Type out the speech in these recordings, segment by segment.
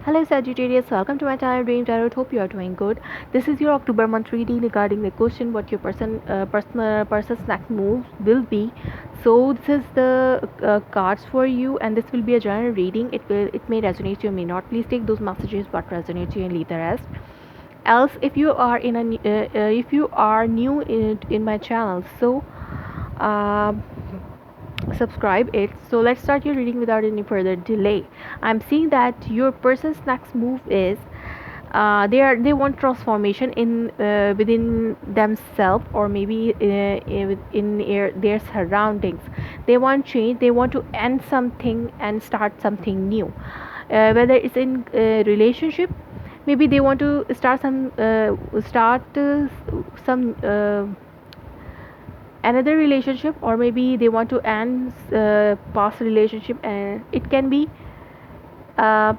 Hello Sagittarius, welcome to my channel Dream Tarot. Hope you are doing good. This is your October month reading regarding the question what your person's next move will be. So this is the cards for you, and this will be a general reading. It may resonate you, may not. Please take those messages what resonates you and leave the rest. Else, if you are if you are new in my channel, so. Uh, Subscribe it. So let's start your reading without any further delay. I'm seeing that your person's next move is they want transformation in within themselves, or maybe in their surroundings. They want change, they want to end something and start something new, whether it's in relationship. Maybe they want to start some another relationship, or maybe they want to end past relationship, and it can be uh,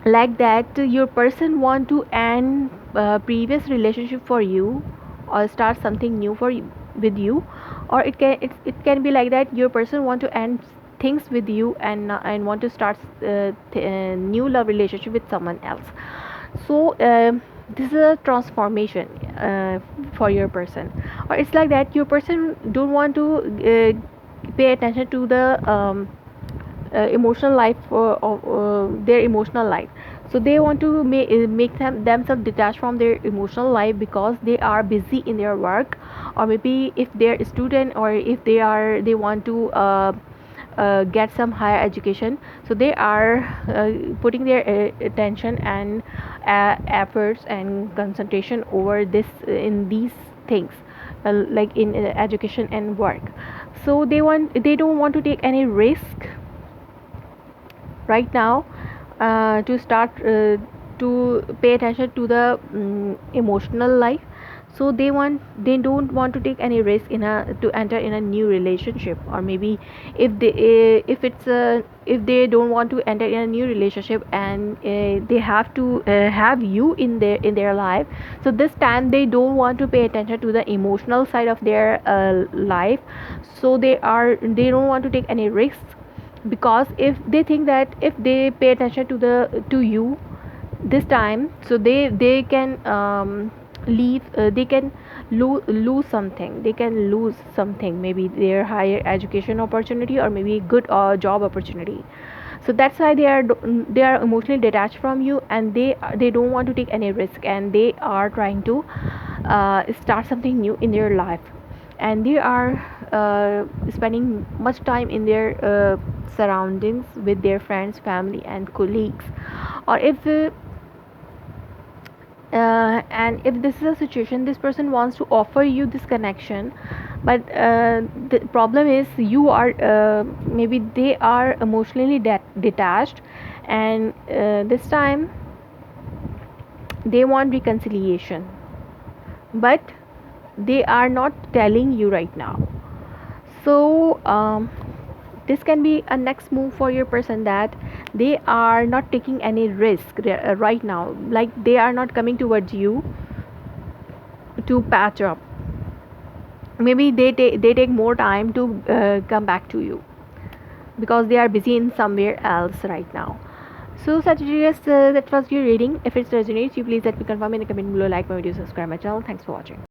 like that your person want to end previous relationship for you, or start something new for you, with you. Or it can be like that your person want to end things with you, and want to start new love relationship with someone else. So this is a transformation for your person. Or it's like that your person don't want to pay attention to the emotional life of their emotional life. So they want to make themselves detached from their emotional life because they are busy in their work. Or maybe if they're a student, or if they want to get some higher education, so they are putting their attention and efforts and concentration over this in these things, like in education and work. So they don't want to take any risk right now, to start to pay attention to the emotional life. So they don't want to take any risk in a to enter in a new relationship. Or maybe if they don't want to enter in a new relationship, and they have to have you in their life. So this time they don't want to pay attention to the emotional side of their life. So they don't want to take any risks, because if they think that if they pay attention to you this time, so they can leave they can lose something. They can lose something, maybe their higher education opportunity, or maybe good job opportunity. So that's why they are emotionally detached from you, and they don't want to take any risk, and they are trying to start something new in their life. And they are spending much time in their surroundings with their friends, family and colleagues. Or if and if this is a situation, this person wants to offer you this connection, but the problem is you are maybe they are emotionally detached. And this time they want reconciliation, but they are not telling you right now. So this can be a next move for your person, that they are not taking any risk right now, like they are not coming towards you to patch up. Maybe they take more time to come back to you, because they are busy in somewhere else right now. So Sagittarius, that was your reading. If it resonates you, please let me confirm in the comment below, like my video, subscribe my channel. Thanks for watching.